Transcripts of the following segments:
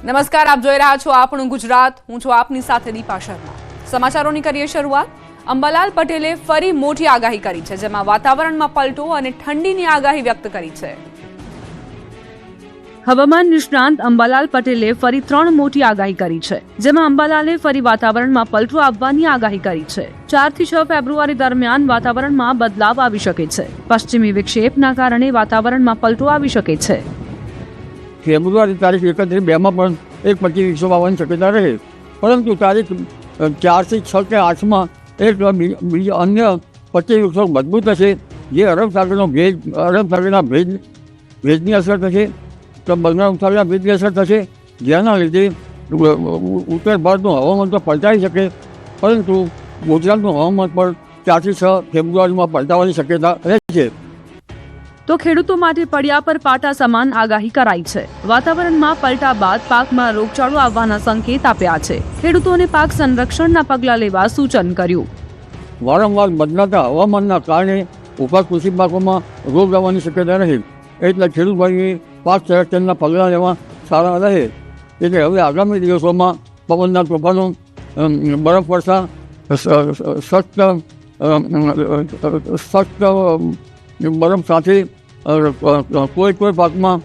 નમસ્કાર, આપ જોઈ રહ્યા છો આપણું ગુજરાત. હું છું આપની સાથે દીપા શર્મા. સમાચારોની કરીએ શરૂઆત. અંબાલાલ પટેલે ફરી મોટી આગાહી કરી છે, જેમાં વાતાવરણમાં પલટો અને ઠંડીની આગાહી વ્યક્ત કરી છે. હવામાન નિષ્ણાંત અંબાલાલ પટેલે ફરી 3 મોટી આગાહી કરી છે, જેમાં અંબાલાલે ફરી વાતાવરણમાં પલટો આવવાની આગાહી કરી છે. 4 થી 6 ફેબ્રુઆરી દરમિયાન વાતાવરણમાં બદલાવ આવી શકે છે. પશ્ચિમી વિક્ષેપના કારણે વાતાવરણમાં પલટો આવી શકે છે. ફેબ્રુઆરી તારીખ 31-2 પણ 1-25 વિક્ષેપ આવવાની શક્યતા રહે, પરંતુ તારીખ 4 થી 6 કે 8માં એક બીજા અન્ય 25 વિક્ષેપ મજબૂત થશે, જે અરબ સાગરના ભેજની અસર થશે, તો બંગાળ ઉપસાગરના ભેજની અસર થશે, જેના લીધે ઉત્તર ભારતનું હવામાન તો પલટાઈ શકે, પરંતુ ગુજરાતનું હવામાન પણ 4 થી 6 ફેબ્રુઆરીમાં પલટાવાની શક્યતા રહે છે. તો ખેડૂતો માટે પડ્યા પર પાટા સમાન આગાહી કરાઈ છે. વાતાવરણમાં પલટા બાદ પાકમાં રોગચાળો આવવાના સંકેત આપ્યા છે. ખેડૂતોને પાક સંરક્ષણના પગલાં લેવા સૂચન કર્યું. વારંવાર બદલાતા હવામાનના કારણે ઊભા કૃષિ પાકોમાં રોગ આવવાની શક્યતા રહે, એટલે ખેડૂત ભાઈએ પાક સંરક્ષણના પગલાં લેવા સારા રહે. એટલે હવે આગામી દિવસોમાં પવનના તોફાનો, બરફવર્ષા, સખ્ત બરફ સાથે કોઈ પાકમાં,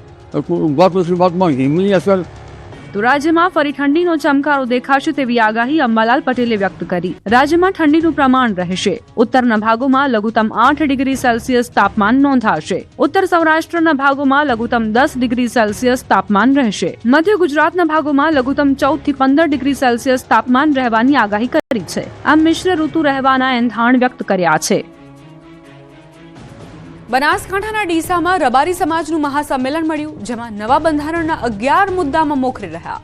ઊભા કૃષિ પાકમાં હિમની અસર. તો રાજ્યમાં ફરી ઠંડીનો ચમકારો દેખાશે તેવી આગાહી અંબાલાલ પટેલે વ્યક્ત કરી. રાજ્યમાં ઠંડીનું પ્રમાણ રહેશે. ઉત્તરના ભાગોમાં લઘુત્તમ 8 ડિગ્રી સેલ્સિયસ તાપમાન નોંધાશે. ઉત્તર સૌરાષ્ટ્રના ભાગોમાં લઘુત્તમ 10 ડિગ્રી સેલ્સિયસ તાપમાન રહેશે. મધ્ય ગુજરાતના ભાગોમાં લઘુત્તમ 14 થી 15 ડિગ્રી સેલ્સિયસ તાપમાન રહેવાની આગાહી કરી છે. આ મિશ્ર ઋતુ રહેવાના એંધાણ વ્યક્ત કર્યા છે. બનાસકાંઠાના ડીસામાં રબારી સમાજનું મહાસંમેલન મળ્યું, જેમાં નવા બંધારણના 11 મુદ્દામાં મોખરે રહ્યા.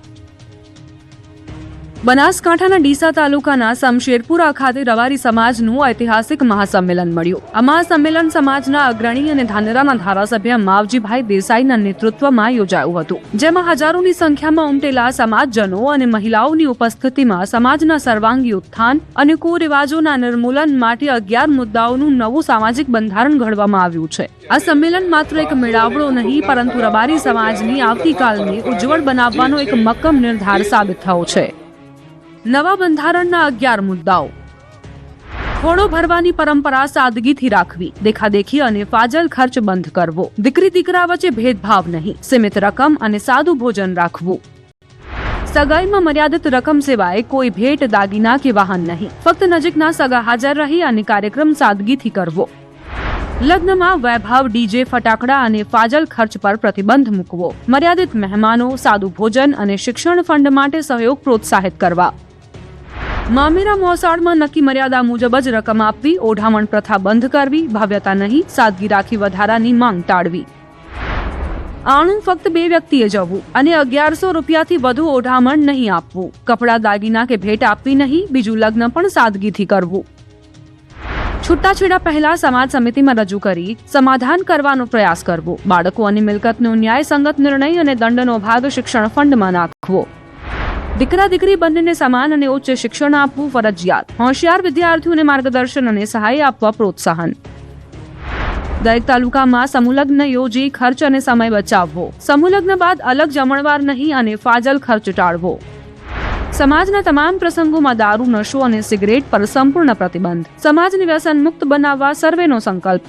બનાસકાંઠાના ડીસા તાલુકાના શમશેરપુરા ખાતે રબારી સમાજનું ઐતિહાસિક મહાસંમેલન મળ્યું. આ મહાસંમેલન સમાજના અગ્રણી અને ધાનેરાના ધારાસભ્ય માવજીભાઈ દેસાઈના નેતૃત્વમાં યોજાયું હતું, જેમાં હજારોની સંખ્યામાં ઉમટેલા સમાજજનો અને મહિલાઓની ઉપસ્થિતિમાં સમાજના સર્વાંગી ઉત્થાન અને કુરિવાજોના નિર્મૂલન માટે 11 મુદ્દાઓનું નવું સામાજિક બંધારણ ઘડવામાં આવ્યું છે. આ સંમેલન માત્ર એક મેળાવડો નહીં, પરંતુ રબારી સમાજની આવતીકાલને ઉજ્જવળ બનાવવાનો એક મક્કમ નિર્ધાર સાબિત થયો છે. નવા બંધારણના 11 મુદ્દાઓ. ખોળો ભરવાની પરંપરા સાદગીથી રાખવી. દેખાદેખી અને ફાજલ ખર્ચ બંધ કરવો. દીકરી દીકરા વચ્ચે ભેદભાવ નહીં. સીમિત રકમ અને સાદું ભોજન રાખવું. સગાઈમાં મર્યાદિત રકમ સિવાય કોઈ ભેટ, દાગીના કે વાહન નહીં. ફક્ત નજીકના સગા હાજર રહી અને કાર્યક્રમ સાદગીથી કરવો. લગ્નમાં વૈભવ, ડીજે, ફટાકડા અને ફાજલ ખર્ચ પર પ્રતિબંધ મૂકવો. મર્યાદિત મહેમાનો, સાદું ભોજન અને શિક્ષણ ફંડ માટે સહયોગ પ્રોત્સાહિત કરવા. મામેરા મોસાળમાં નક્કી મર્યાદા મુજબ જ રકમ આપવી. ઓઢામણ પ્રથા બંધ કરવી. ભવ્યતા નહીં, સાદગી રાખી વધારાની માંગ ટાળવી. આણું ફક્ત 2 વ્યક્તિએ જવું અને 1100 રૂપિયાથી વધુ ઓઢામણ નહીં આપવું. કપડા, દાગીના કે ભેટ આપવી નહીં. બીજું લગ્ન પણ સાદગીથી કરવું. છૂટાછેડા પહેલા સમાજ સમિતિમાં રજૂ કરી સમાધાન કરવાનો પ્રયાસ કરવો. બાળકો અને મિલકતનો ન્યાયસંગત નિર્ણય અને દંડનો ભાગ શિક્ષણ ફંડમાં નાખવો. દીકરા દીકરી બંનેને સમાન અને ઉચ્ચ શિક્ષણ આપવું ફરજિયાત. હોશિયાર વિદ્યાર્થીઓને માર્ગદર્શન અને સહાય આપવા પ્રોત્સાહન. દરેક તાલુકામાં સમૂહલગ્ન યોજી ખર્ચ અને સમય બચાવવો. સમૂહલગ્ન બાદ અલગ જમણવાર નહીં અને ફાજલ ખર્ચ ટાળવો. સમાજના તમામ પ્રસંગોમાં દારૂ, નશો અને સિગરેટ પર સંપૂર્ણ પ્રતિબંધ. સમાજને વ્યસન મુક્ત બનાવવા સર્વેનો સંકલ્પ.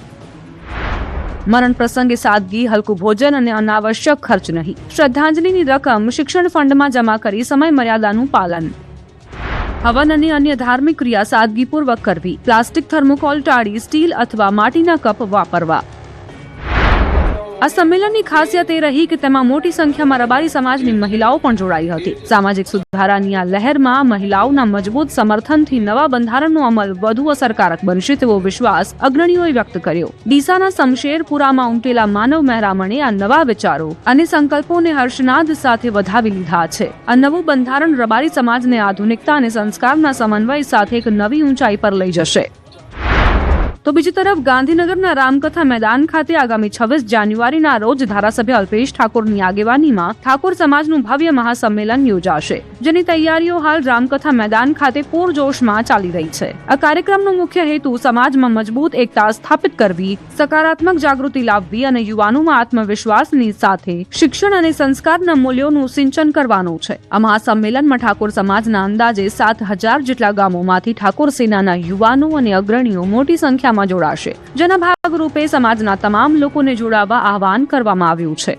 મરણ પ્રસંગે સાદગી, હલકું ભોજન અને અનાવશ્યક ખર્ચ નહીં. શ્રદ્ધાંજલિની રકમ શિક્ષણ ફંડમાં જમા કરી સમય મર્યાદાનું પાલન. હવન અને અન્ય ધાર્મિક ક્રિયા સાદગીપૂર્વક કરવી. પ્લાસ્ટિક, થર્મોકોલ ટાળી સ્ટીલ અથવા માટીના કપ વાપરવા. આ સંમેલનની ખાસિયત એ રહી કે તેમાં મોટી સંખ્યામાં રબારી સમાજની મહિલાઓ પણ જોડાઈ હતી. સામાજિક સુધારાની આ લહેરમાં મહિલાઓના મજબૂત સમર્થનથી નવા બંધારણનો અમલ વધુ અસરકારક બનશે તેવો વિશ્વાસ અગ્રણીઓએ વ્યક્ત કર્યો. ડીસાના શમશેરપુરામાં ઉમટેલા માનવ મહેરામણે આ નવા વિચારો અને સંકલ્પોને હર્ષનાદ સાથે વધાવી લીધા છે. આ નવું બંધારણ રબારી સમાજને આધુનિકતા અને સંસ્કારના સમન્વય સાથે એક નવી ઊંચાઈ પર લઈ જશે. તો બીજી તરફ ગાંધીનગરના રામકથા મેદાન ખાતે આગામી 26 જાન્યુઆરીના રોજ ધારાસભ્ય અલ્પેશ ઠાકોરની આગેવાનીમાં ઠાકોર સમાજનું ભવ્ય મહાસંમેલન યોજાશે, જેની તૈયારીઓ હાલ રામકથા મેદાન ખાતે પૂરજોશમાં ચાલી રહી છે. આ કાર્યક્રમનો મુખ્ય હેતુ સમાજમાં મજબૂત એકતા સ્થાપિત કરવી, સકારાત્મક જાગૃતિ લાવવી અને યુવાનોમાં આત્મવિશ્વાસની સાથે શિક્ષણ અને સંસ્કારના મૂલ્યોનું સિંચન કરવાનું છે. આ મહાસંમેલનમાં ઠાકોર સમાજના અંદાજે 7,000 જેટલા ગામોમાંથી ઠાકોર સેનાના યુવાનો અને અગ્રણીઓ મોટી સંખ્યામાં જોડાશે, જેના ભાગરૂપે સમાજના તમામ લોકોને જોડાવા આહવાન કરવામાં આવ્યું છે.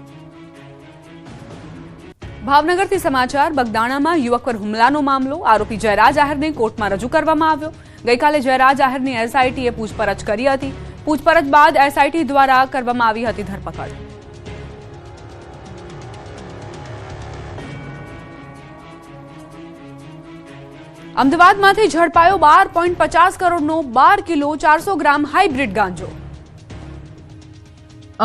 ભાવનગરથી સમાચાર. બગદાણામાં યુવક પર હુમલાનો મામલો. આરોપી જયરાજ આહિરને કોર્ટમાં રજૂ કરવામાં આવ્યો. ગઈકાલે જયરાજ આહિરની એસઆઈટીએ પૂછપરછ કરી હતી. પૂછપરછ બાદ એસઆઈટી દ્વારા કરવામાં આવી હતી ધરપકડ. અમદાવાદમાંથી ઝડપાયો 12.50 કરોડનો 12 કિલો 400 ગ્રામ હાઇબ્રિડ ગાંજો.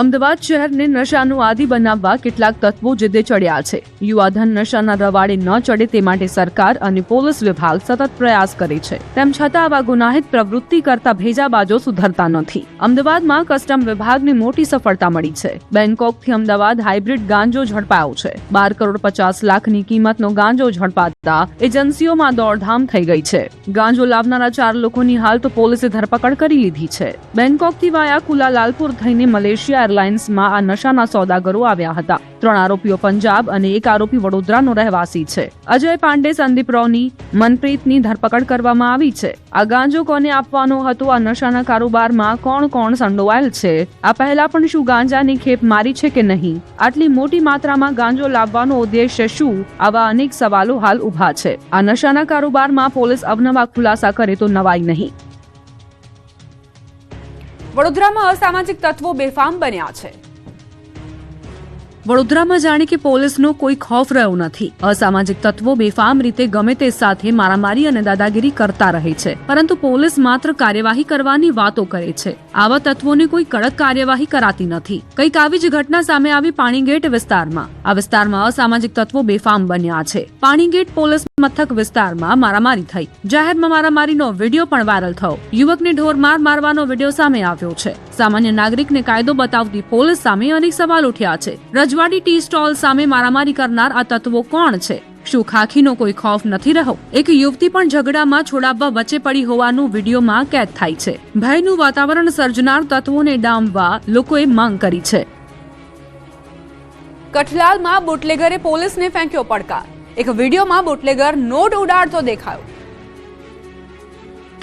અમદાવાદ શહેરને નશાનું આદિ બનાવવા કેટલાક તત્વો જીદે ચડ્યા છે. યુવાધન નશાના રવાડે ન ચડે તે માટે સરકાર અને પોલીસ વિભાગ સતત પ્રયાસ કરે છે. તેમ છતાં આવા ગુનાહિત પ્રવૃત્તિ કરતા ભેજાબાજો સુધરતા નથી. અમદાવાદમાં કસ્ટમ વિભાગને મોટી સફળતા મળી છે. બેંકોકથી અમદાવાદ હાઇબ્રિડ ગાંજો ઝડપાયો છે. 12 કરોડ 50 લાખની કિંમતનો ગાંજો ઝડપાતા એજન્સીઓમાં દોડધામ થઈ ગઈ છે. ગાંજો લાવનારા 4 લોકોની હાલ તો પોલીસે ધરપકડ કરી લીધી છે. બેંકોકથી વાયા કુલાલાલપુર થઈને મલેશિયા એરલાઇન્સમાં આ નશાના સોદાગરો આવ્યા હતા. 3 આરોપીઓ પંજાબ અને 1 આરોપી વડોદરાનો રહેવાસી છે. અજય પાંડે, સંદીપ રોની, મનપ્રીતની ધરપકડ કરવામાં આવી છે. આ ગાંજો કોને આપવાનો હતો? આ નશાના કારોબારમાં કોણ કોણ સંડોવાયેલ છે? આ પહેલા પણ શું ગાંજાની ખેપ મારી છે કે નહીં? આટલી મોટી માત્રામાં ગાંજો લાવવાનો ઉદ્દેશ્ય શું? આવા અનેક સવાલો હાલ ઉભા છે. આ નશાના કારોબારમાં પોલીસ અવનવા ખુલાસા કરે તો નવાઈ નહીં. વડોદરામાં અસામાજિક તત્વો બેફામ બન્યા છે. વડોદરામાં જાણે કે પોલીસનો કોઈ ખૌફ રહ્યો નથી. અસામાજિક તત્વો બેફામ રીતે ગમે તે સાથે મારામારી અને દાદાગીરી કરતા રહે છે, પરંતુ પોલીસ માત્ર કાર્યવાહી કરવાની વાતો કરે છે. આવા તત્વોને કોઈ કડક કાર્યવાહી કરાતી નથી. કંઈક આવી જ ઘટના સામે આવી પાણીગેટ વિસ્તારમાં. આ વિસ્તારમાં અસામાજિક તત્વો બેફામ બન્યા છે. પાણીગેટ પોલીસ મથક વિસ્તારમાં મારામારી થઈ. જાહેરમાં મારામારીનો વિડીયો પણ વાયરલ થયો. યુવકને ઢોરમાર મારવાનો વિડીયો સામે આવ્યો છે. સામાન્ય નાગરિકને કાયદો બતાવતી પોલીસ સામે અનેક સવાલ ઉઠ્યા છે. રજવાડી ટી સ્ટોલ સામે મારામારી કરનાર આ તત્વો કોણ છે? શું ખાખીનો કોઈ ખૌફ નથી રહ્યો? એક યુવતી પણ ઝઘડામાં છોડાવવા વચ્ચે પડી હોવાનું વિડીયોમાં કેદ થાય છે. ભયનું વાતાવરણ સર્જનાર તત્વોને ડામવા લોકોએ માંગ કરી છે. કઠલાલમાં બુટલેગરે પોલીસને ફેંક્યો પડકાર. એક વિડીયોમાં બુટલેગર નોટ ઉડાડતો દેખાયો.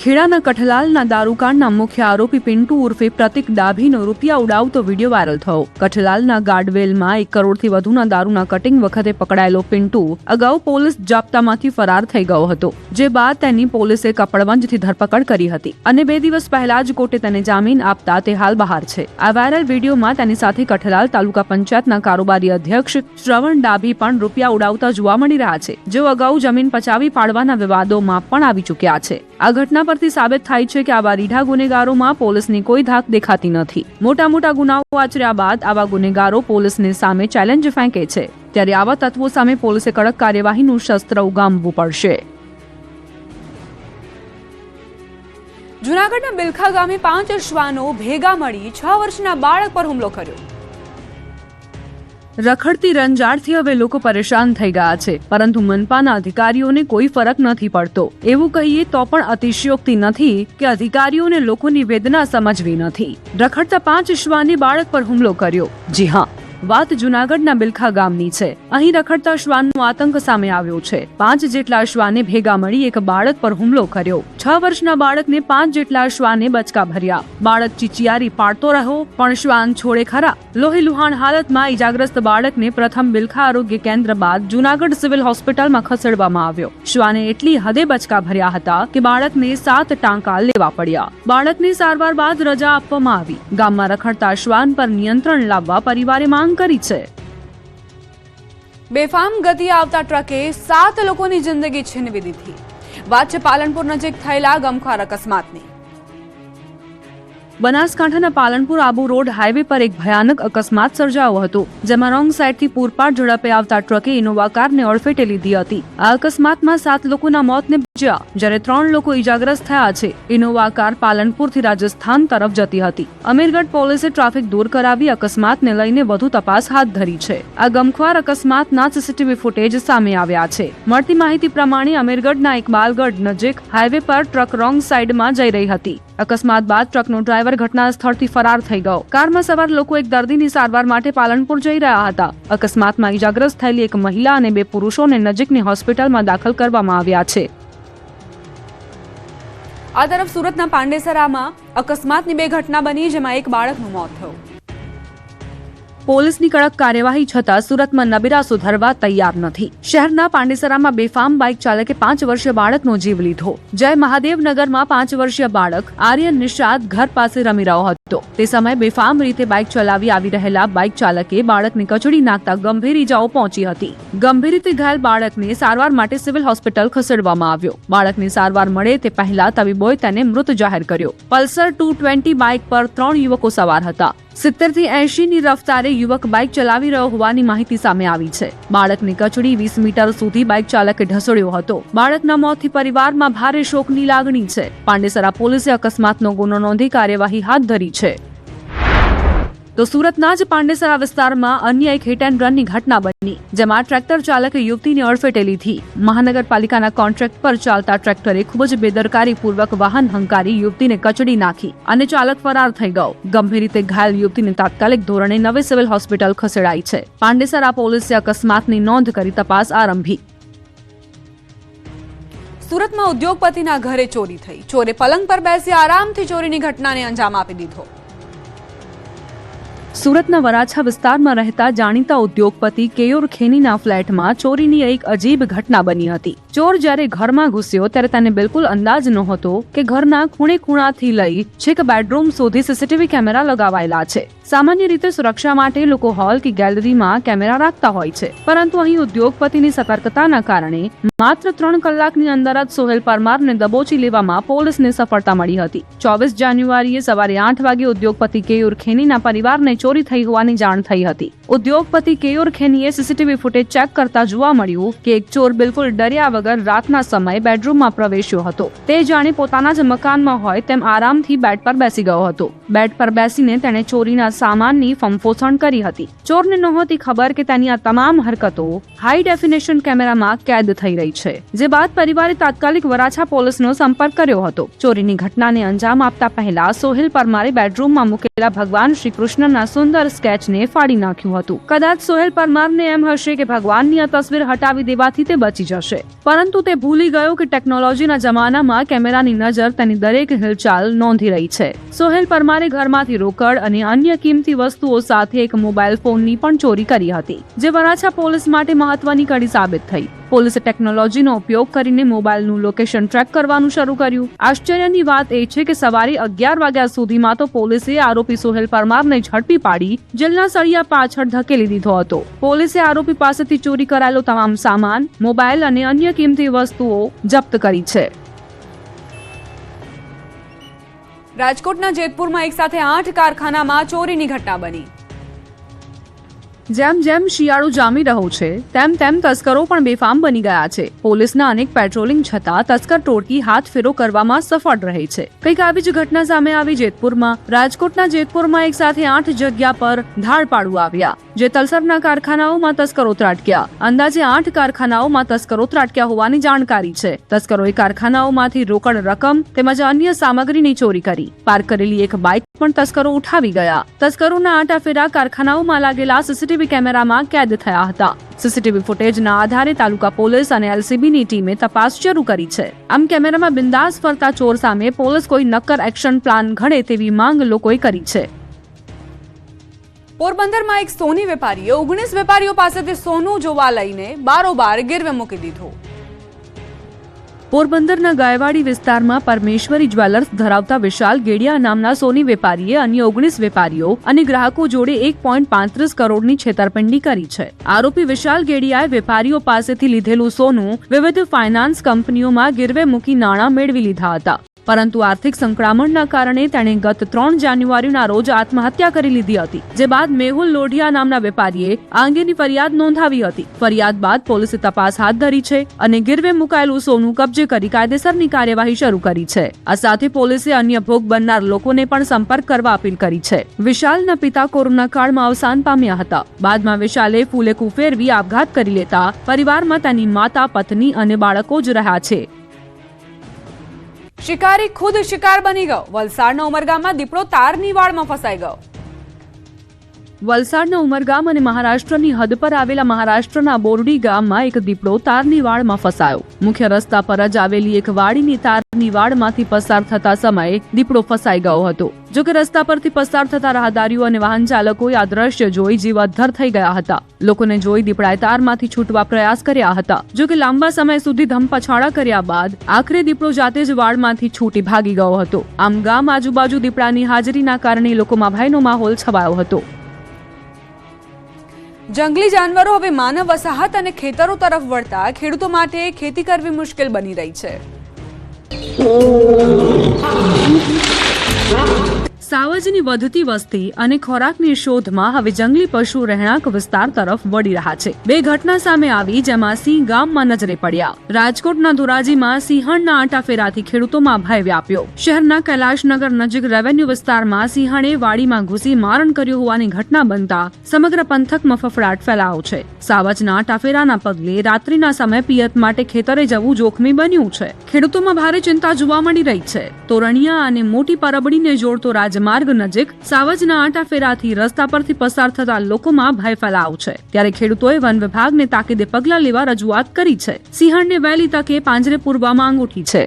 ખેડાના કઠલાલના દારૂકાંડના મુખ્ય આરોપી પિન્ટુ ઉર્ફે પ્રતિક ડાભીનો રૂપિયા ઉડાવતો વિડીયો વાયરલ થયો. કઠલાલના ગાર્ડવેલમાં 1 કરોડથી વધુના દારૂના કટિંગ વખતે પકડાયેલો પિન્ટુ અગાઉ પોલીસ જાપ્તામાંથી ફરાર થઈ ગયો હતો, જે બાદ તેની પોલીસે કપડવંજથી ધરપકડ કરી હતી અને 2 દિવસ પહેલા જ કોર્ટે તેને જામીન આપતા તે હાલ બહાર છે. આ વાયરલ વિડીયોમાં તેની સાથે કઠલાલ તાલુકા પંચાયતના કારોબારી અધ્યક્ષ શ્રવણ ડાભી પણ રૂપિયા ઉડાવતા જોવા મળી રહ્યા છે, જેઓ અગાઉ જમીન પચાવી પાડવાના વિવાદોમાં પણ આવી ચૂક્યા છે. આ ઘટના પરથી સાબિત થાય છે કે આવા રીઢા ગુનેગારોમાં પોલીસની કોઈ ધાક દેખાતી નથી. મોટા મોટા ગુનાઓ આચર્યા બાદ આવા ગુનેગારો પોલીસની સામે ચેલેન્જ ફેંકે છે, ત્યારે આવા તત્વો સામે પોલીસે કડક કાર્યવાહીનું શસ્ત્ર ઉગામવું પડશે. જૂનાગઢના બિલખા ગામે 5 શ્વાનો ભેગા મળી 6 વર્ષના બાળક પર હુમલો કર્યો. રખડતી રંજાડથી હવે લોકો પરેશાન થઈ ગયા છે, પરંતુ મનપાના અધિકારીઓને કોઈ ફરક નથી પડતો. એવું કહીએ તો પણ અતિશયોક્તિ નથી કે અધિકારીઓને લોકોની વેદના સમજવી નથી. રખડતા 5 શ્વાને બાળક પર હુમલો કર્યો. જી હા, વાત જૂનાગઢના બિલખા ગામની છે. અહીં રખડતા શ્વાનનો આતંક સામે આવ્યો છે. 5 જેટલા શ્વાને ભેગા મળી એક બાળક પર હુમલો કર્યો. 6 વર્ષના બાળકને 5 જેટલા શ્વાને બચકા ભર્યા. બાળક ચીચિયારી પાડતો રહ્યો, પણ શ્વાન છોડે ખરા. લોહીલુહાણ હાલતમાં ઈજાગ્રસ્ત બાળકને પ્રથમ બિલખા આરોગ્ય કેન્દ્ર બાદ જૂનાગઢ સિવિલ હોસ્પિટલમાં ખસેડવામાં આવ્યો. શ્વાને એટલી હદે બચકા ભર્યા હતા કે બાળકને 7 ટાંકા લેવા પડ્યા. બાળકને સારવાર બાદ રજા આપવામાં આવી. ગામમાં રખડતા શ્વાન પર નિયંત્રણ લાવવા પરિવારે માંગ કરી છે. બેફામ ગતિએ આવતા ટ્રકે 7 લોકોની જિંદગી છીનવી દીધી. વાત છે પાલનપુર નજીક થયેલા ગમખ્વાર અકસ્માતની. બનાસકાંઠાના પાલનપુર આબુ રોડ હાઈવે પર એક ભયાનક અકસ્માત સર્જાયો હતો, જેમાં રોંગ સાઈડથી પૂરપાટ ઝડપે આવતા ટ્રકે ઇનોવા કારને અડફેટે લીધી હતી. આ અકસ્માતમાં 7 લોકોના મોતને પહોંચ્યા, જ્યારે 3 લોકો ઈજાગ્રસ્ત થયા છે. ઇનોવા કાર પાલનપુરથી રાજસ્થાન તરફ જતી હતી. અમીરગઢ પોલીસે ટ્રાફિક દૂર કરાવી અકસ્માતને લઈને વધુ તપાસ હાથ ધરી છે. આ ગમખ્વાર અકસ્માતના સીસીટીવી ફૂટેજ સામે આવ્યા છે. મળતી માહિતી પ્રમાણે અમીરગઢના ઇકબાલગઢ નજીક હાઈવે પર ટ્રક રોંગ સાઈડમાં જઈ રહી હતી. અકસ્માત બાદ ટ્રકનો ડ્રાઈવર ઘટના સ્થળથી ફરાર થઈ ગયો. કારમાં સવાર લોકો એક દર્દીની સારવાર માટે પાલનપુર જઈ રહ્યા હતા. અકસ્માતમાં ઈજાગ્રસ્ત થયેલી એક મહિલા અને 2 પુરુષોને નજીકની હોસ્પિટલમાં દાખલ કરવામાં આવ્યા છે. આ તરફ સુરતના પાંડેસરામાં અકસ્માતની 2 ઘટના બની, જેમાં એક બાળકનું મોત થયું. પોલીસની કડક કાર્યવાહી છતાં સુરતમાં નબીરા સુધરવા તૈયાર નથી. શહેરના પાંડેસરામાં બેફામ બાઇક ચાલકે 5 વર્ષીય બાળકનો જીવ લીધો. જય મહાદેવનગરમાં 5 વર્ષીય બાળક આર્યન નિષાદ ઘર પાસે રમી રહ્યો હતો. તે સમયે બેફામ રીતે બાઇક ચલાવી આવી રહેલા બાઇક ચાલકે બાળકને કચડી નાખતા ગંભીર ઈજાઓ પહોંચી હતી. ગંભીર રીતે ઘાયલ બાળકને સારવાર માટે સિવિલ હોસ્પિટલ ખસેડવામાં આવ્યો. બાળકને સારવાર મળે તે પહેલા તબીબોએ તેને મૃત જાહેર કર્યો. પલ્સર 220 બાઇક પર 3 યુવકો સવાર હતા. 70 થી 80 ની રફતારે યુવક બાઇક ચલાવી રહ્યો હોવાની માહિતી સામે આવી છે. બાળકની કચડી 20 મીટર સુધી બાઇક ચાલકે ઢસડ્યો હતો. બાળકના મોતથી પરિવારમાં ભારે શોકની લાગણી છે. પાંડેસરા પોલીસે અકસ્માતનો ગુનો નોંધી કાર્યવાહી હાથ ધરી છે. તો સુરતના જ પાંડેસરા વિસ્તારમાં અન્ય એક હિટ એન્ડ રનની ઘટના બની, જેમાં ટ્રેક્ટર ચાલકે યુવતીને અડફેટે લીધી. મહાનગરપાલિકાના કોન્ટ્રાક્ટ પર ચાલતા ટ્રેક્ટરે ખૂબ જ બેદરકારીપૂર્વક વાહન હંકારી યુવતીને કચડી નાખી અને ચાલક ફરાર થઈ ગયો. ગંભીર રીતે ઘાયલ યુવતીને તાત્કાલિક ધોરણે નવી સિવિલ હોસ્પિટલ ખસેડાઈ છે. પાંડેસરા પોલીસે અકસ્માતની નોંધ કરી તપાસ આરંભી. સુરતમાં ઉદ્યોગપતિના ઘરે ચોરી થઈ. ચોરે પલંગ પર બેસી આરામથી ચોરીની ઘટનાને અંજામ આપી દીધો. સુરતના વરાછા વિસ્તારમાં રહેતા જાણીતા ઉદ્યોગપતિ કેયુર ખેનીના ફ્લેટમાં ચોરીની એક અજીબ ઘટના બની હતી. ચોર જ્યારે ઘરમાં ઘૂસ્યો ત્યારે તેને બિલકુલ અંદાજ નહોતો કે ઘરના ખૂણે ખૂણાથી લઈ છેક બેડરૂમ સુધી સીસીટીવી કેમેરા લગાવાયેલા છે. સામાન્ય રીતે સુરક્ષા માટે લોકો હોલ કે ગેલેરીમાં કેમેરા રાખતા હોય છે, પરંતુ અહીં ઉદ્યોગપતિની સતર્કતાના કારણે માત્ર 3 કલાકની અંદર જ સોહેલ પરમારને દબોચી લેવામાં પોલીસને સફળતા મળી હતી. 24 જાન્યુઆરીએ સવારે 8 વાગે ઉદ્યોગપતિ કેયુર ખેનીના પરિવારને ચોરી થઈ હોવાની જાણ થઈ હતી. ઉદ્યોગપતિ કેયુર ખેનીએ સીસીટીવી ફૂટેજ ચેક કરતા જોવા મળ્યું કે એક ચોર બિલકુલ ડર્યા વગર રાતના સમયે બેડરૂમમાં પ્રવેશ્યો હતો. તે જાણે પોતાના જ મકાનમાં હોય તેમ આરામથી બેડ પર બેસી ગયો હતો. બેડ પર બેસીને તેણે ચોરીના સામાનની ફંફોસણ કરી હતી. ચોરને નહોતી ખબર કે તેની આ તમામ હરકતો હાઈ ડેફિનેશન કેમેરામાં કેદ થઈ રહી છે. જે બાદ પરિવારે તાત્કાલિક વરાછા પોલીસનો સંપર્ક કર્યો હતો. ચોરીની ઘટનાને અંજામ આપતા પહેલા સોહેલ પરમારે બેડરૂમમાં મૂકેલા ભગવાન શ્રી કૃષ્ણના સુંદર સ્કેચને ફાડી નાખ્યું હતું. કદાચ સોહેલ પરમારને એમ હશે કે ભગવાનની આ તસવીર હટાવી દેવાથી તે બચી જશે, પરંતુ તે ભૂલી ગયો કે ટેકનોલોજીના જમાનામાં કેમેરાની નજર તેની દરેક હિલચાલ નોંધી રહી છે. સોહેલ પરમારે ઘરમાંથી રોકડ અને અન્ય કિંમતી વસ્તુઓ સાથે એક મોબાઈલ ફોનની પણ ચોરી કરી હતી, જે વરાછા પોલીસ માટે મહત્વની કડી સાબિત થઈ. પોલીસે ટેકનોલોજીનો ઉપયોગ કરીને મોબાઈલનું લોકેશન ટ્રેક કરવાનું શરૂ કર્યું. આશ્ચર્યની વાત એ છે કે સવારે 11 વાગ્યા સુધીમાં તો પોલીસે આરોપી સોહેલ પરમારને ઝડપી પાડી જેલના સળિયા પાછળ ધકેલી દીધો હતો. પોલીસે આરોપી પાસેથી ચોરી કરાયેલો તમામ સામાન, મોબાઈલ અને અન્ય કિંમતી વસ્તુઓ જપ્ત કરી છે. રાજકોટના જેતપુરમાં એક સાથે 8 કારખાનામાં ચોરીની ઘટના બની. જેમ જેમ શિયાળો જામી રહ્યો છે તેમ તેમ તસ્કરો પણ બેફામ બની ગયા છે. પોલીસના અનેક પેટ્રોલિંગ છતાં તસ્કર ટોળકી હાથ ફેરો કરવામાં સફળ રહે છે. કંઈક આવી જ ઘટના સામે આવી જેતપુરમાં. રાજકોટના જેતપુરમાં એક સાથે 8 જગ્યા પર ધાડપાડું આવ્યા, જે તલસરના કારખાનાઓમાં તસ્કરો ત્રાટક્યા. અંદાજે 8 કારખાનાઓમાં તસ્કરો ત્રાટક્યા હોવાની જાણકારી છે. તસ્કરોએ કારખાનાઓમાંથી રોકડ રકમ તેમજ અન્ય સામગ્રીની ચોરી કરી. પાર્ક કરેલી એક બાઇક પણ તસ્કરો ઉઠાવી ગયા. તસ્કરોના આંટાફેરા કારખાનાઓમાં લાગેલા સીસીટીવી કેમેરામાં કેદ થયા હતા. સીસીટીવી ફૂટેજના આધારે તાલુકા પોલીસ અને એલસીબીની ટીમે તપાસ શરૂ કરી છે. આમ કેમેરામાં બિંદાસ ફરતા ચોર સામે પોલીસ કોઈ નક્કર એક્શન પ્લાન ઘડે તેવી માંગ લોકોએ કરી છે. પોરબંદરમાં એક સોની વેપારીએ 19 વેપારીઓ પાસેથી સોનું જોવા લઈને બારોબાર ગીરવે મૂકી દીધું. પોરબંદરના ગાયવાડી વિસ્તારમાં પરમેશ્વરી જ્વેલર્સ ધરાવતા વિશાલ ગેડિયા નામના સોની વેપારીએ અન્ય 19 વેપારીઓ અને ગ્રાહકો જોડે 1.35 કરોડની છેતરપિંડી કરી છે. આરોપી વિશાલ ગેડિયાએ વેપારીઓ પાસેથી લીધેલું સોનું વિવિધ ફાઇનાન્સ કંપનીઓમાં ગીરવે મૂકી નાણાં મેળવી લીધા હતા. પરંતુ આર્થિક સંકળામણના કારણે તેણે ગત 3 જાન્યુઆરીના રોજ આત્મહત્યા કરી લીધી હતી, જે બાદ મેહુલ લોઢિયા નામના વેપારીએ આ અંગેની ફરિયાદ નોંધાવી હતી. ફરિયાદ બાદ પોલીસે તપાસ હાથ ધરી છે અને ગીરવે મુકાયેલું સોનું કબજે કરી કાયદેસરની કાર્યવાહી શરૂ કરી છે. આ સાથે પોલીસે અન્ય ભોગ બનનાર લોકોને પણ સંપર્ક કરવા અપીલ કરી છે. વિશાલના પિતા કોરોના કાળમાં અવસાન પામ્યા હતા. બાદમાં વિશાલે ફૂલેકુ ફેરવી આપઘાત કરી લેતા પરિવારમાં તેની માતા, પત્ની અને બાળકો જ રહ્યા છે. શિકારી ખુદ શિકાર બની ગયો. વલસાડના ઉમરગામમાં દીપડો તારની વાળમાં ફસાઈ ગયો. વલસાડના ઉમરગામ અને મહારાષ્ટ્રની હદ પર આવેલા મહારાષ્ટ્રના બોરડી ગામમાં એક દીપડો તારની વાળમાં ફસાયો. મુખ્ય રસ્તા પર જ આવેલી એક વાડીની તારની વાળમાંથી પસાર થતા સમયે દીપડો ફસાઈ ગયો હતો. જો કે રસ્તા પરથી પસાર થતા રાહદારીઓ અને વાહન ચાલકોએ આ દ્રશ્ય જોઈ જીવ અદ્ધર થઈ ગયા હતા. લોકોને જોઈ દીપડાએ તારમાંથી છૂટવા પ્રયાસ કર્યા હતા. જો કે લાંબા સમય સુધી ધમપછાડા કર્યા બાદ આખરે દીપડો જાતે જ વાળમાંથી છૂટી ભાગી ગયો હતો. આમ ગામ આજુબાજુ દીપડાની હાજરીના કારણે લોકોમાં ભયનો માહોલ છવાયો હતો. જંગલી જાનવરો હવે માનવ વસાહત અને ખેતરો તરફ વળતા ખેડૂતો માટે ખેતી કરવી મુશ્કેલ બની રહી છે. સાવજની વધતી વસ્તી અને ખોરાકની શોધમાં હવે જંગલી પશુ રહેણાંક વિસ્તાર તરફ વળી રહ્યા છે. 2 ઘટના સામે આવી, જેમાં સિંહ ગામમાં નજરે પડ્યા. રાજકોટના ધોરાજીમાં સિંહણના આંટાફેરાથી ખેડૂતોમાં ભય વ્યાપ્યો. શહેરના કૈલાશનગર નજીક રેવન્યુ વિસ્તારમાં સિંહણે વાડીમાં ઘૂસી મારણ કર્યું હોવાની ઘટના બનતા સમગ્ર પંથકમાં ફફડાટ ફેલાયો છે. સાવજના આંટાફેરાના પગલે રાત્રિના સમયે પિયત માટે ખેતરે જવું જોખમી બન્યું છે. ખેડૂતોમાં ભારે ચિંતા જોવા મળી રહી છે. તોરણિયા અને મોટી પરબડીને જોડતો માર્ગ નજીક સાવજના આંટાફેરાથી રસ્તા પરથી પસાર થતા લોકોમાં ભય ફેલાયો છે. ત્યારે ખેડૂતોએ વન વિભાગને તાકીદે પગલાં લેવા રજૂઆત કરી છે. સિંહણને વહેલી તકે પાંજરે પૂરવા માંગ ઉઠી છે.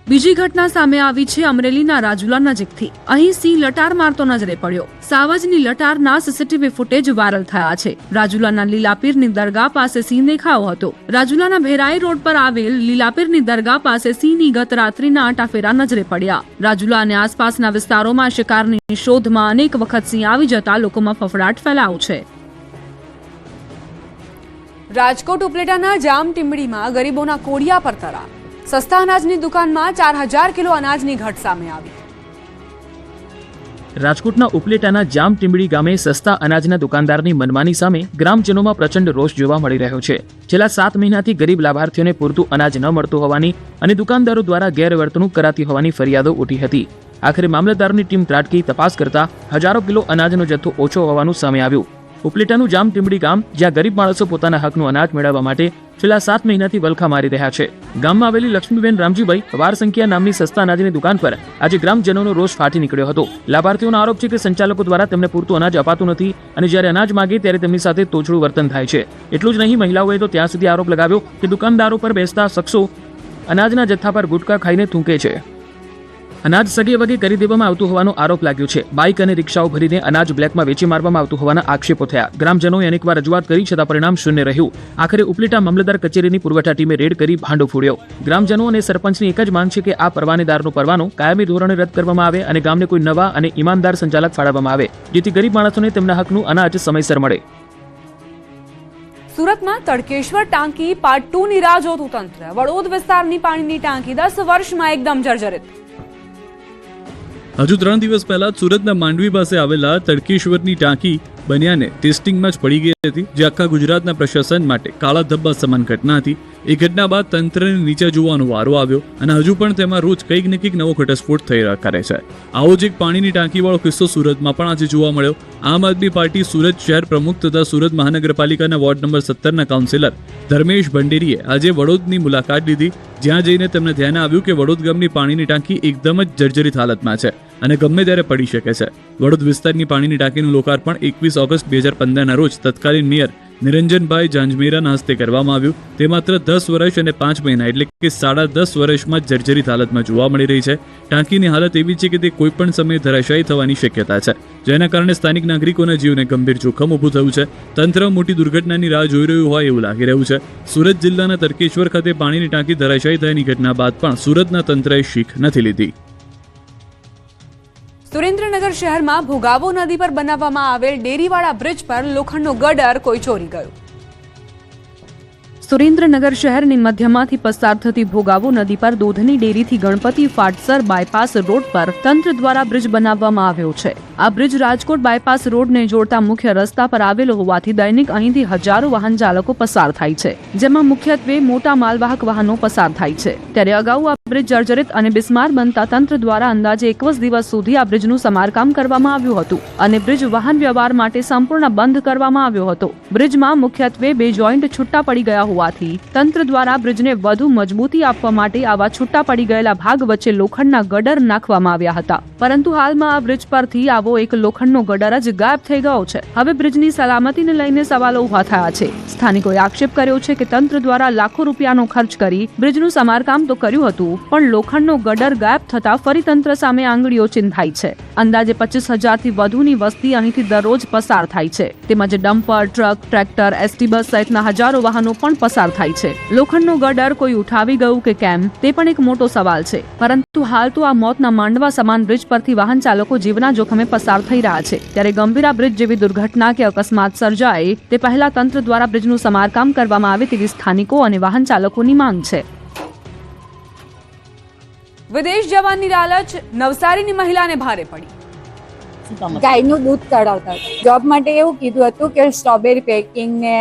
બીજી ઘટના સામે આવી છે અમરેલીના રાજુલા નજીકથી. અહીં સિંહ લટાર મારતો નજરે પડ્યો. સાવજની લટારના સીસીટીવી ફૂટેજ વાયરલ થયા છે. રાજુલાના લીલાપીરની દરગાહ પાસે સિંહ દેખાયો હતો. રાજુલાના ભેરાઈ રોડ પર આવેલ લીલાપીરની દરગાહ પાસે સિંહની ગત રાત્રિના આંટાફેરા નજરે પડ્યા. રાજુલા અને આસપાસના વિસ્તારોમાં શિકારની શોધમાં અનેક વખત સિંહ આવી જતા લોકોમાં ફફડાટ ફેલાયો છે. રાજકોટ ઉપલેટાના જામ ટીમડીમાં ગરીબોના કોડિયા પર તરાપ. સસ્તા અનાજની દુકાનમાં 4000 કિલો અનાજની ઘટ સામે આવી. રાજકોટના ઉપલેટાના જામ ટીંબડી ગામે સસ્તા અનાજના દુકાનદારની મનમાની સામે ગ્રામજનોમાં પ્રચંડ રોષ જોવા મળી રહ્યો છે. છેલ્લા 7 મહિનાથી ગરીબ લાભાર્થીઓને પૂરતું અનાજ ન મળતું હોવાની અને દુકાનદારો દ્વારા ગેરવર્તણૂક કરાતી હોવાની ફરિયાદો ઉઠી હતી. આખરે મામલતદારની ટીમ ત્રાટકી તપાસ કરતા હજારો કિલો અનાજનો જથ્થો ઓછો હોવાનું સામે આવ્યું. ઉપલેટાનું જામ ટીંબડી ગામ, જ્યાં ગરીબ માણસો પોતાના હકનું અનાજ મેળવવા માટે છેલ્લા 7 મહિનાથી વલખા મારી રહ્યા છે. ગામમાં આવેલી લક્ષ્મીબેન રામજીભાઈ વાર સંખ્યા નામની સસ્તા અનાજની દુકાન પર આજે ગ્રામજનોનો રોષ ફાટી નીકળ્યો હતો. લાભાર્થીઓનો આરોપ છે કે સંચાલકો દ્વારા તેમને પૂરતું અનાજ અપાતું નથી અને જ્યારે અનાજ માંગે ત્યારે તેમની સાથે તોછડું વર્તન થાય છે. એટલું જ નહીં, મહિલાઓએ તો ત્યાં સુધી આરોપ લગાવ્યો કે દુકાનદારો પર બેસતા શખ્સો અનાજના જથ્થા પર ગુટકા ખાઈને થૂંકે છે. અનાજ સગે વગે કરી દેવામાં આવતું હોવાનો આરોપ લાગ્યો છે. બાઇક અને રિક્ષાઓ ભરીને અનાજ બ્લેકમાં વેચી મારવામાં આવતું હોવાના આક્ષેપો થયા. ગ્રામજનોએ અનેકવાર રજૂઆત કરી છતાં પરિણામ શૂન્ય રહ્યું. આખરે ઉપલેટા મામલતદાર કચેરીની પુરવઠા ટીમે રેડ કરી ભાંડો ફોડ્યો. ગ્રામજનો અને સરપંચની એક જ માંગ છે કે આ પરવાનેદારનો પરવાનો કાયમી ધોરણે રદ કરવામાં આવે અને ગામને કોઈ નવા અને ઈમાનદાર સંચાલક ફાળવવામાં આવે, જેથી ગરીબ માણસોને તેમના હકનું અનાજ સમયસર મળે. સુરતમાં તડકેશ્વર ટાંકી પાર્ટ 2 ની રાહ જોતું તંત્ર. વડોદ વિસ્તારની પાણીની ટાંકી 10 વર્ષમાં એકદમ જર્જરિત. હજુ 3 દિવસ પહેલા સુરતના માંડવી પાસે આવેલા તડકેશ્વરની ટાંકી બન્યાને ટેસ્ટિંગમાં જ પડી ગઈ હતી, જે આખા ગુજરાતના પ્રશાસન માટે કાળા ધબ્બા સમાન ઘટના હતી. એ ઘટના બાદ તંત્રને નીચે જોવાનો વારો આવ્યો અને હજુ પણ તેમાં રોજ કંઈક ને કંઈક નવો ઘટસ્ફોટ થઈ કરે છે. આવો જ એક પાણીની ટાંકીવાળો કિસ્સો સુરતમાં પણ આજે જોવા મળ્યો. આમ આદમી પાર્ટી સુરત શહેર પ્રમુખ તથા સુરત મહાનગરપાલિકાના વોર્ડ નંબર 17ના કાઉન્સિલર ધર્મેશ ભંડેરીએ આજે વડોદની મુલાકાત લીધી, જ્યાં જઈને તેમને ધ્યાન આવ્યું કે વડોદ ગામની પાણીની ટાંકી એકદમ જ જર્જરિત હાલતમાં છે અને ગમે ત્યારે પડી શકે છે. વડોદ વિસ્તારની પાણીની ટાંકીનું લોકાર્પણ 21 ઓગસ્ટ 2015ના રોજ તત્કાલીન મેયર નિરંજનભાઈ જાંજમેરાના હસ્તે કરવામાં આવ્યું. તે માત્ર 10 વર્ષ અને 5 મહિના એટલે કે 10.5 વર્ષમાં જર્જરિત હાલતમાં જોવા મળી રહી છે. ટાંકીની હાલત એવી છે કે તે કોઈ પણ સમયે ધરાશાયી થવાની શક્યતા છે, જેના કારણે સ્થાનિક નાગરિકોના જીવને ગંભીર જોખમ ઊભું થયું છે. તંત્ર મોટી દુર્ઘટનાની રાહ જોઈ રહ્યું હોય એવું લાગી રહ્યું છે. સુરત જિલ્લાના તડકેશ્વર ખાતે પાણીની ટાંકી ધરાશાયી થયાની ઘટના બાદ પણ સુરતના તંત્રએ શીખ નથી લીધી. સુરેન્દ્રનગર શહેરમાં ભોગાવો નદી પર બનાવવામાં આવેલ ડેરીવાળા બ્રિજ પર લોખંડનો ગડર કોઈ ચોરી ગયો. સુરેન્દ્રનગર શહેરની મધ્યમાંથી પસાર થતી ભોગાવો નદી પર દૂધની ડેરીથી ગણપતિ ફાટસર બાયપાસ રોડ પર તંત્ર દ્વારા બ્રિજ બનાવવામાં આવ્યો છે. આ બ્રિજ રાજકોટ બાયપાસ રોડને જોડતા મુખ્ય રસ્તા પર આવેલો હોવાથી દૈનિક અહીંથી હજારો વાહન ચાલકો પસાર થાય છે, જેમાં મુખ્યત્વે મોટા માલવાહક વાહનો પસાર થાય છે. ત્યારે અગાઉ આ બ્રિજ જર્જરિત અને બિસ્માર બનતા તંત્ર દ્વારા અંદાજે 21 દિવસ સુધી આ બ્રિજનું સમારકામ કરવામાં આવ્યું હતું અને બ્રિજ વાહન વ્યવહાર માટે સંપૂર્ણ બંધ કરવામાં આવ્યો હતો. બ્રિજમાં મુખ્યત્વે 2 જોઈન્ટ છૂટા પડી ગયા હોવાથી તંત્ર દ્વારા બ્રિજને વધુ મજબૂતી આપવા માટે આવા છૂટા પડી ગયેલા ભાગ વચ્ચે લોખંડના ગડર નાખવામાં આવ્યા હતા, પરંતુ હાલમાં આ બ્રિજ પરથી આવો એક લોખંડનો ગડર જ ગાયબ થઈ ગયો છે. હવે બ્રિજની સલામતીને લઈને સવાલો ઉભા થયા છે. સ્થાનિકોએ આક્ષેપ કર્યો છે કે તંત્ર દ્વારા લાખો રૂપિયાનો ખર્ચ કરી બ્રિજનું સમારકામ તો કર્યું હતું, પણ લોખંડનો ગડર ગાયબ થતા ફરી તંત્ર સામે આંગળીઓ ચિંધાઈ છે. અંદાજે 25,000 થી વધુની વસ્તી અહીંથી દરરોજ પસાર થાય છે. તેમજ dumper, truck, tractor, ST bus સહિતના હજારો વાહનો પણ પસાર થાય છે. લોખંડનો ગડર કોઈ ઉઠાવી ગયું કે કેમ તે પણ એક મોટો સવાલ છે, પરંતુ હાલ તો આ મોતના માંડવા સમાન બ્રિજ પરથી વાહન ચાલકો જીવના જોખમે પસાર થઈ રહ્યા છે. ત્યારે ગંભીરા બ્રિજ જેવી દુર્ઘટના કે અકસ્માત સર્જાય તે પહેલા તંત્ર દ્વારા બ્રિજનું સમારકામ કરવામાં આવે તેવી સ્થાનિકો અને વાહન ચાલકોની માંગ છે. વિદેશ જવાની લાલચ નવસારીની મહિલાને ભારે પડી. ગાયનું દૂધ કઢાવતા જોબ માટે એવું કીધું હતું કે સ્ટ્રોબેરી પેકિંગ ને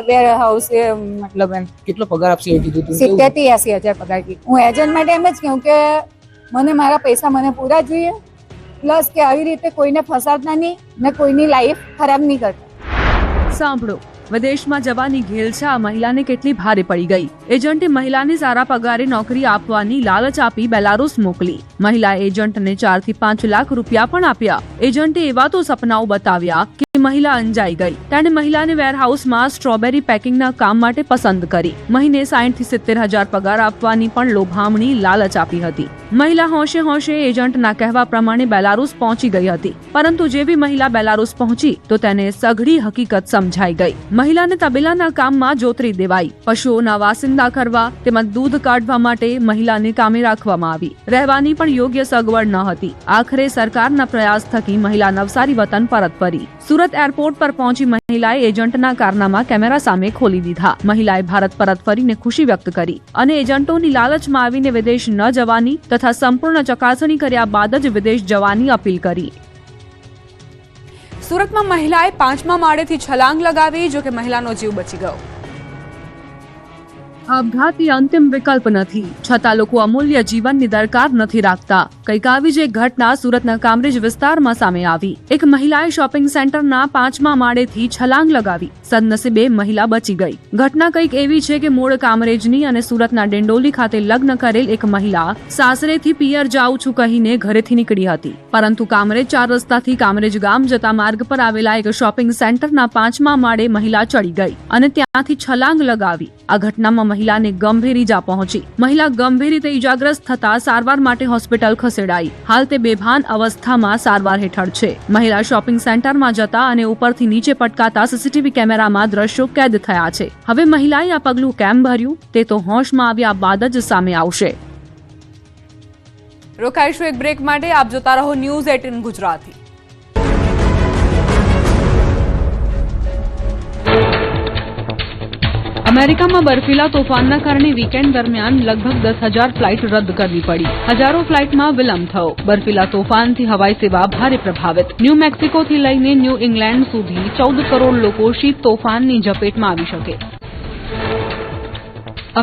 વેર હાઉસ મતલબ એમ કેટલો પગાર આપશે એવું કીધું હતું? 70,000 થી 80,000 પગાર કીધું. હું એજન્ટ માટે એમ જ કહું કે મને મારા પૈસા મને પૂરા જોઈએ, પ્લસ કે આવી રીતે કોઈને ફસાડતા નહીં ને કોઈની લાઈફ ખરાબ નહીં કરતા. સાંભળો, વિદેશમાં જવાની ઘેલછા આ મહિલાને કેટલી ભારે પડી ગઈ. એજન્ટે મહિલાને સારા પગારે નોકરી આપવાની લાલચ આપી બેલારુસ મોકલી. મહિલા એજન્ટને 4 થી 5 લાખ રૂપિયા પણ આપ્યા. એજન્ટે એવા તો સપનાઓ બતાવ્યા કે મહિલા અંજાઈ ગઈ. તેણે મહિલાને વેરહાઉસમાં સ્ટ્રોબેરી પેકિંગના કામ માટે પસંદ કરી. મહિને 60,000 થી 70,000 પગાર આપવાની પણ લોભામણી લાલચ આપી હતી. મહિલા હોંશે હોંશે એજન્ટના કહેવા પ્રમાણે બેલારુસ પહોંચી ગઈ હતી, પરંતુ જેવી મહિલા બેલારુસ પહોંચી તો તેને સઘળી હકીકત સમજાઈ ગઈ. મહિલાને તબેલાના કામમાં જોતરી દેવાઈ. પશુઓના વાસિંદા કરવા તેમજ દૂધ કાઢવા માટે મહિલાને કામે રાખવામાં આવી. રહેવાની પણ યોગ્ય સગવડ ન હતી. આખરે સરકારના પ્રયાસ થકી મહિલા નવસારી વતન પરત ફરી. સુરત એરપોર્ટ પર પહોંચી મહિલાએ એજન્ટના કારનામા કેમેરા સામે ખોલી દીધા. મહિલાએ ભારત પરત ફરીને ખુશી વ્યક્ત કરી અને એજન્ટોની લાલચમાં આવીને વિદેશ ન જવાની તથા સંપૂર્ણ ચકાસણી કર્યા બાદ જ વિદેશ જવાની અપીલ કરી. સુરતમાં મહિલાએ 5મા માળેથી છલાંગ લગાવી, જોકે મહિલાનો જીવ બચી ગયો. આપઘાત એ અંતિમ વિકલ્પ નથી, છતાં લોકો અમૂલ્ય જીવનની દરકાર નથી રાખતા. કંઈક આવી જ એક ઘટના સુરતના કામરેજ વિસ્તારમાં સામે આવી. એક મહિલાએ શોપિંગ સેન્ટરના 5મા માળેથી છલાંગ લગાવી. સદનસીબે મહિલા બચી ગઈ. ઘટના કંઈક એવી છે કે મૂળ કામરેજની અને સુરતના ડેંડોલી ખાતે લગ્ન કરેલ એક મહિલા સાસરેથી પિયર જાઉં છું કહીને ઘરેથી નીકળી હતી, પરંતુ કામરેજ 4 રસ્તાથી કામરેજ ગામ જતા માર્ગ પર આવેલા એક શોપિંગ સેન્ટરના 5મા માળે મહિલા ચડી ગઈ અને ત્યાંથી છલાંગ લગાવી. આ ઘટનામાં મહિલાને ગંભીર ઈજા પહોંચી. મહિલા ગંભીર રીતે ઈજાગ્રસ્ત થતા સારવાર માટે હોસ્પિટલ ખસેડાઈ. હાલ તે બેભાન અવસ્થામાં સારવાર હેઠળ છે. મહિલા શોપિંગ સેન્ટરમાં જતા અને ઉપરથી નીચે પટકાતા સીસીટીવી કેમેરામાં દ્રશ્યો કેદ થયા છે. હવે મહિલાએ આ પગલું કેમ ભર્યું તે તો હોશમાં આવ્યા બાદ જ સામે આવશે. રોકાઈશું એક બ્રેક માટે. આપ જોતા રહો ન્યૂઝ 18 ગુજરાતી. અમેરિકામાં બર્ફીલા તોફાનના કારણે વીકેન્ડ દરમિયાન લગભગ 10,000 ફ્લાઇટ રદ કરવી પડી. હજારો ફ્લાઇટમાં વિલંબ થયો. બર્ફીલા તોફાનથી હવાઈ સેવા ભારે પ્રભાવિત. ન્યૂ મેક્સિકોથી લઈને ન્યૂ ઇંગ્લેન્ડ સુધી 14 કરોડ લોકો શીત તોફાનની ઝપેટમાં આવી શકે.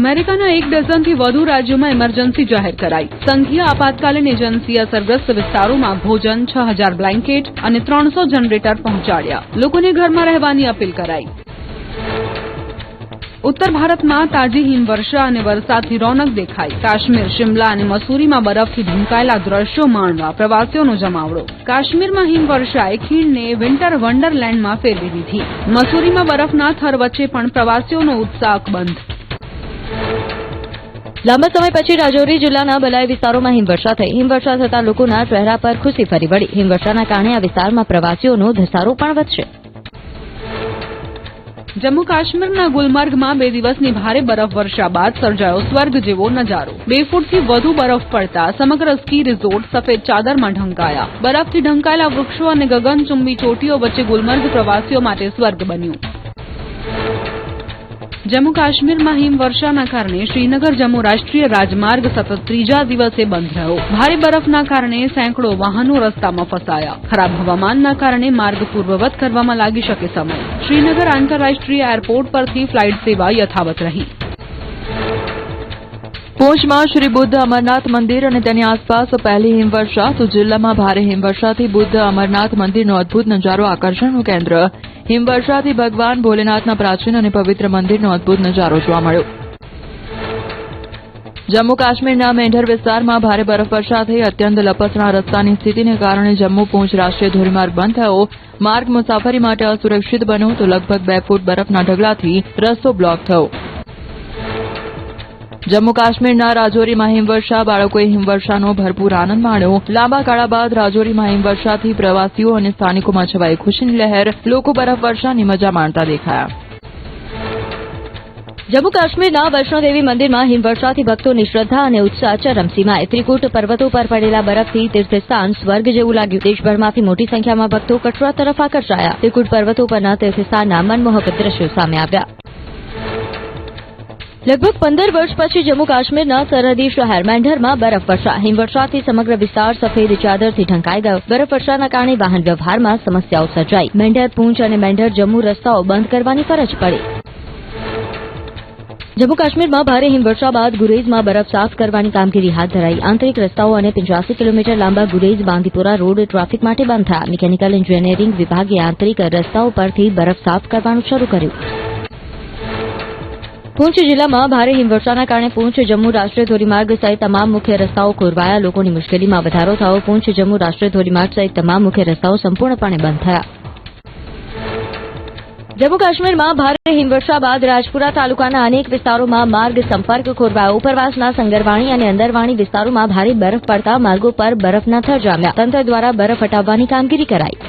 અમેરિકાના 1 ડઝનથી વધુ રાજ્યોમાં ઇમરજન્સી જાહેર કરાઈ. સંઘીય આપાતકાલીન એજન્સીએ અસરગ્રસ્ત વિસ્તારોમાં ભોજન, 6,000 બ્લેન્કેટ અને 300 જનરેટર પહોંચાડ્યા. લોકોને ઘરમાં રહેવાની અપીલ કરાઈ. ઉત્તર ભારતમાં તાજી હિમવર્ષા અને વરસાદથી રોનક દેખાઈ. કાશ્મીર, શિમલા અને મસૂરીમાં બરફથી ઢંકાયેલા દ્રશ્યો માણવા પ્રવાસીઓનો જમાવડો. કાશ્મીરમાં હિમવર્ષાએ ખીણને વિન્ટર વન્ડરલેન્ડમાં ફેરવી દીધી. મસૂરીમાં બરફના થર વચ્ચે પણ પ્રવાસીઓનો ઉત્સાહ અકબંધ. લાંબા સમય પછી રાજૌરી જિલ્લાના બલાઈ વિસ્તારોમાં હિમવર્ષા થઈ. હિમવર્ષા થતા લોકોના ચહેરા પર ખુશી ફરી વળી. હિમવર્ષાના કારણે આ વિસ્તારમાં પ્રવાસીઓનો ધસારો પણ વધશે. જમ્મુ કાશ્મીરના ગુલમર્ગમાં 2 દિવસની ભારે બરફ વર્ષા બાદ સર્જાયો સ્વર્ગ જેવો નજારો. 2 ફૂટથી વધુ બરફ પડતા સમગ્ર સ્કી રિઝોર્ટ સફેદ ચાદરમાં ઢંકાયા. બરફથી ઢંકાયેલા વૃક્ષો અને ગગનચુંબી ચોટીઓ વચ્ચે ગુલમર્ગ પ્રવાસીઓ માટે સ્વર્ગ બન્યું. જમ્મુ કાશ્મીરમાં હિમવર્ષાના કારણે શ્રીનગર જમ્મુ રાષ્ટ્રીય રાજમાર્ગ સતત ત્રીજા દિવસે બંધ રહ્યો. ભારે બરફના કારણે સેંકડો વાહનો રસ્તામાં ફસાયા. ખરાબ હવામાનના કારણે માર્ગ પૂર્વવત કરવામાં લાગી શકે સમય. શ્રીનગર આંતરરાષ્ટ્રીય એરપોર્ટ પરથી ફ્લાઇટ સેવા યથાવત રહી. પૂંછમાં શ્રી બુદ્ધ અમરનાથ મંદિર અને તેની આસપાસ પહેલી હિમવર્ષા. તો જિલ્લામાં ભારે હિમવર્ષાથી બુદ્ધ અમરનાથ મંદિરનો અદભુત નજારો આકર્ષણનું કેન્દ્ર. હિમવર્ષાથી ભગવાન ભોલેનાથના પ્રાચીન અને પવિત્ર મંદિરનો અદભુત નજારો જોવા મળ્યો. જમ્મુ કાશ્મીરના મેંઢર વિસ્તારમાં ભારે બરફવર્ષા થઈ. અત્યંત લપસણા રસ્તાની સ્થિતિને કારણે જમ્મુ પૂંછ રાષ્ટ્રીય ધોરીમાર્ગ બંધ થયો. માર્ગ મુસાફરી માટે અસુરક્ષિત બન્યો તો લગભગ 2 ફૂટ બરફના ઢગલાથી રસ્તો બ્લોક થયો. જમ્મુ કાશ્મીરના રાજૌરીમાં હિમવર્ષા. બાળકોએ હિમવર્ષાનો ભરપૂર આનંદ માણ્યો. લાંબા ગાળા બાદ રાજૌરીમાં હિમવર્ષાથી પ્રવાસીઓ અને સ્થાનિકોમાં છવાઈ ખુશીની લહેર. લોકો બરફવર્ષાની મજા માણતા દેખાયા. જમ્મુ કાશ્મીરના વૈષ્ણોદેવી મંદિરમાં હિમવર્ષાથી ભક્તોની શ્રદ્ધા અને ઉત્સાહ ચરમસીમાએ. ત્રિકૂટ પર્વતો પર પડેલા બરફથી તીર્થસ્થાન સ્વર્ગ જેવું લાગ્યું. દેશભરમાંથી મોટી સંખ્યામાં ભક્તો કટરા તરફ આકર્ષાયા. ત્રિકૂટ પર્વતો પરના તીર્થસ્થાનના મનમોહક દ્રશ્યો સામે આવ્યા. લગભગ 15 વર્ષ પછી જમ્મુ કાશ્મીરના સરહદી શહેર મેંઢરમાં બરફવર્ષા. હિમવર્ષાથી સમગ્ર વિસ્તાર સફેદ ચાદરથી ઢંકાઈ ગયો. બરફવર્ષાના કારણે વાહન વ્યવહારમાં સમસ્યાઓ સર્જાઈ. મેંઢર પૂંછ અને મેંઢર જમ્મુ રસ્તાઓ બંધ કરવાની ફરજ પડી. જમ્મુ કાશ્મીરમાં ભારે હિમવર્ષા બાદ ગુરેઝમાં બરફ સાફ કરવાની કામગીરી હાથ ધરાઈ. આંતરિક રસ્તાઓ અને 85 કિલોમીટર લાંબા ગુરેઝ બાંદીપોરા રોડ ટ્રાફિક માટે બંધ થયા. મિકેનિકલ એન્જિનિયરિંગ વિભાગે આંતરિક રસ્તાઓ પરથી બરફ સાફ કરવાનું શરૂ કર્યું. પૂંછ જિલ્લામાં ભારે હિમવર્ષાના કારણે પૂંછ જમ્મુ રાષ્ટ્રીય ધોરીમાર્ગ સહિત તમામ મુખ્ય રસ્તાઓ ખોરવાયા. લોકોની મુશ્કેલીમાં વધારો થયો. પૂંછ જમ્મુ રાષ્ટ્રીય ધોરીમાર્ગ સહિત તમામ મુખ્ય રસ્તાઓ સંપૂર્ણપણે બંધ થયા. જમ્મુ કાશ્મીરમાં ભારે હિમવર્ષા બાદ રાજપુરા તાલુકાના અનેક વિસ્તારોમાં માર્ગ સંપર્ક ખોરવાયો. ઉપરવાસના સંગરવાણી અને અંદરવાણી વિસ્તારોમાં ભારે બરફ પડતા માર્ગો પર બરફના થર જામ્યા. તંત્ર દ્વારા બરફ હટાવવાની કામગીરી કરાઈ.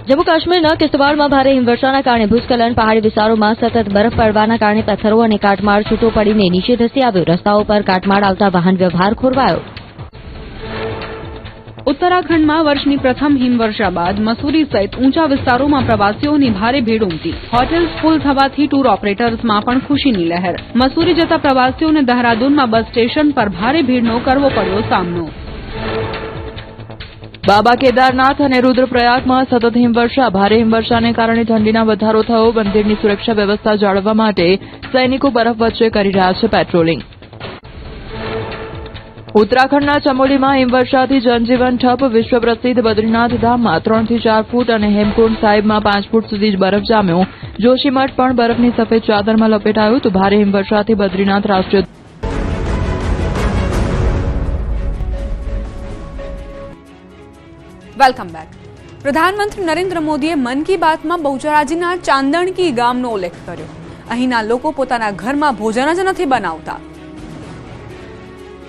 જમ્મુ કાશ્મીરના કિશ્તવાડમાં ભારે હિમવર્ષાના કારણે ભૂસ્ખલન. પહાડી વિસ્તારોમાં સતત બરફ પડવાના કારણે પથ્થરો અને કાટમાળ છૂટો પડીને નીચે ધસી આવ્યો. રસ્તાઓ પર કાટમાળ આવતા વાહન વ્યવહાર ખોરવાયો. ઉત્તરાખંડમાં વર્ષની પ્રથમ હિમવર્ષા બાદ મસૂરી સહિત ઊંચા વિસ્તારોમાં પ્રવાસીઓની ભારે ભીડ ઉમટી. હોટેલ્સ ફૂલ થવાથી ટૂર ઓપરેટર્સમાં પણ ખુશીની લહેર. મસૂરી જતા પ્રવાસીઓને દહેરાદૂનમાં બસ સ્ટેશન પર ભારે ભીડનો કરવો પડ્યો સામનો. બાબા કેદારનાથ અને રુદ્રપ્રયાગમાં સતત હિમવર્ષા. ભારે હિમવર્ષાને કારણે ઠંડીના વધારો થયો. મંદિરની સુરક્ષા વ્યવસ્થા જાળવવા માટે સૈનિકો બરફ વચ્ચે કરી રહ્યા છે પેટ્રોલિંગ. ઉત્તરાખંડના ચમોલીમાં હિમવર્ષાથી જનજીવન ઠપ. વિશ્વ પ્રસિદ્ધ બદ્રીનાથ ધામમાં 3 થી 4 ફૂટ અને હેમકુંડ સાહિબમાં 5 ફૂટ સુધી જ બરફ જામ્યો. જોશીમઠ પણ બરફની સફેદ ચાદરમાં લપેટાયું. તો ભારે હિમવર્ષાથી બદ્રીનાથ રાષ્ટ્રીય વેલકમ બેક. પ્રધાનમંત્રી નરેન્દ્ર મોદીએ મન કી બાતમાં બહુચરાજીના ચાંદણકી ગામનો ઉલ્લેખ કર્યો. અહીંના લોકો પોતાના ઘરમાં ભોજન જ નથી બનાવતા.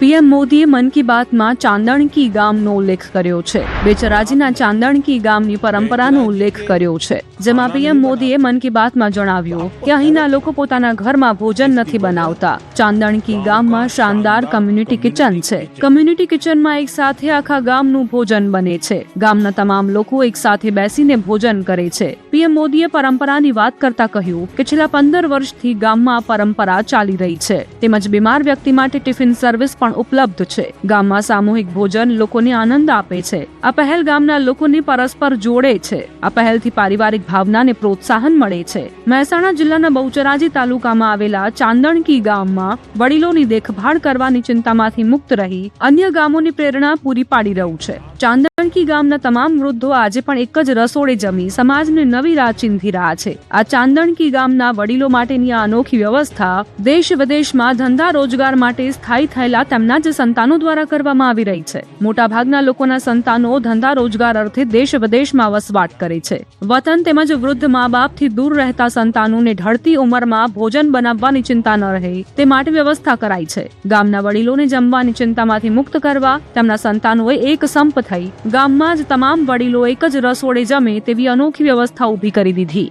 પીએમ મોદીએ મન કી બાતમાં ચાંદણકી ગામનો ઉલ્લેખ કર્યો છે. બેચરાજીના ચાંદણકી ગામની પરંપરાનો ઉલ્લેખ કર્યો છે. જેમાં પીએમ મોદીએ મન કી બાતમાં જણાવ્યું કે અહીંના લોકો પોતાના ઘરમાં ભોજન નથી બનાવતા. ચાંદણકી ગામમાં શાનદાર કમ્યુનિટી કિચન છે. કમ્યુનિટી કિચનમાં એક સાથે આખા ગામનું ભોજન બને છે. ગામના તમામ લોકો એક સાથે બેસીને ભોજન કરે છે. પીએમ મોદીએ પરંપરાની વાત કરતા કહ્યું કે છેલ્લા 15 વર્ષથી ગામમાં આ પરંપરા ચાલી રહી છે. તેમજ બીમાર વ્યક્તિ માટે ટિફિન સર્વિસ પણ ઉપલબ્ધ છે. ગામમાં સામૂહિક ભોજન લોકોને આનંદ આપે છે. આ પહેલ ગામના લોકોને પરસ્પર જોડે છે. આ પહેલથી પારિવારિક ભાવનાને પ્રોત્સાહન મળે છે. મહેસાણા જિલ્લાના બહુચરાજી તાલુકામાં આવેલા ચાંદણકી ગામમાં વડીલોની દેખભાળ કરવાની ચિંતામાંથી મુક્ત રહી અન્ય ગામોની પ્રેરણા પૂરી પાડી રહ્યું છે. ચાંદણકી ગામના તમામ વૃદ્ધો આજે પણ એક જ રસોડે જમી સમાજને નવી રાહ ચીંધી રહ્યા છે. આ ચાંદણકી ગામના વડીલો માટેની આ અનોખી વ્યવસ્થા દેશ વિદેશમાં ધંધા રોજગાર માટે સ્થાયી થયેલા તેમના જ સંતાનો દ્વારા કરવામાં આવી રહી છે. મોટાભાગના લોકોના સંતાનો ધંધા રોજગાર અર્થે દેશ વિદેશમાં વસવાટ કરે છે. વતન તેમજ વૃદ્ધ મા બાપથી દૂર રહેતા સંતાનોને ઢળતી ઉંમરમાં ભોજન બનાવવાની ચિંતા ન રહે તે માટે વ્યવસ્થા કરાઈ છે. ગામના વડીલોને જમવાની ચિંતામાંથી મુક્ત કરવા તેમના સંતાનોએ એક સંપ થઈ ગામમાં જ તમામ વડીલો એક જ રસોડે જમે તેવી અનોખી વ્યવસ્થા ઊભી કરી દીધી.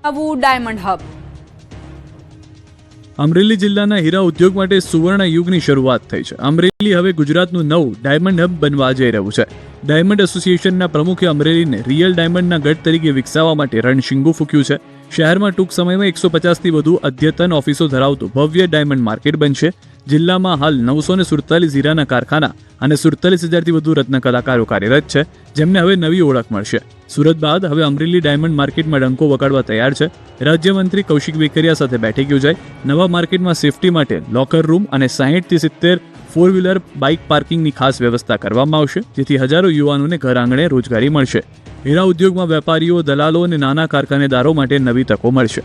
Diamond hub. અમરેલી જિલ્લાના હીરા ઉદ્યોગ માટે સુવર્ણ યુગની શરૂઆત થઈ છે. અમરેલી હવે ગુજરાતનું નવું ડાયમંડ હબ બનવા જઈ રહ્યું છે. ડાયમંડ એસોસિએશનના પ્રમુખે અમરેલીને રિયલ ડાયમંડના ગઢ તરીકે વિકસાવવા માટે રણશીંગું ફૂક્યું છે. શહેરમાં ટૂંક સમયમાં 150થી વધુ અદ્યતન ઓફિસો ધરાવતું ભવ્ય ડાયમંડ માર્કેટ બનશે. જિલ્લામાં હાલ 947 હીરાના કારખાના અને 47,000થી વધુ રત્ન કલાકારો કાર્યરત છે, જેમને હવે નવી ઓળખ મળશે. સુરત બાદ હવે અમરેલી ડાયમંડ માર્કેટમાં ડંકો વગાડવા તૈયાર છે. રાજ્યમંત્રી કૌશિક વેકરિયા સાથે બેઠક યોજાઈ. નવા માર્કેટમાં સેફટી માટે લોકર રૂમ અને 60થી 70 ફોર વ્હીલર બાઇક પાર્કિંગની ખાસ વ્યવસ્થા કરવામાં આવશે, જેથી હજારો યુવાનોને ઘર આંગણે રોજગારી મળશે. હીરા ઉદ્યોગમાં વેપારીઓ, દલાલો અને નાના કારખાનેદારો માટે નવી તકો મળશે.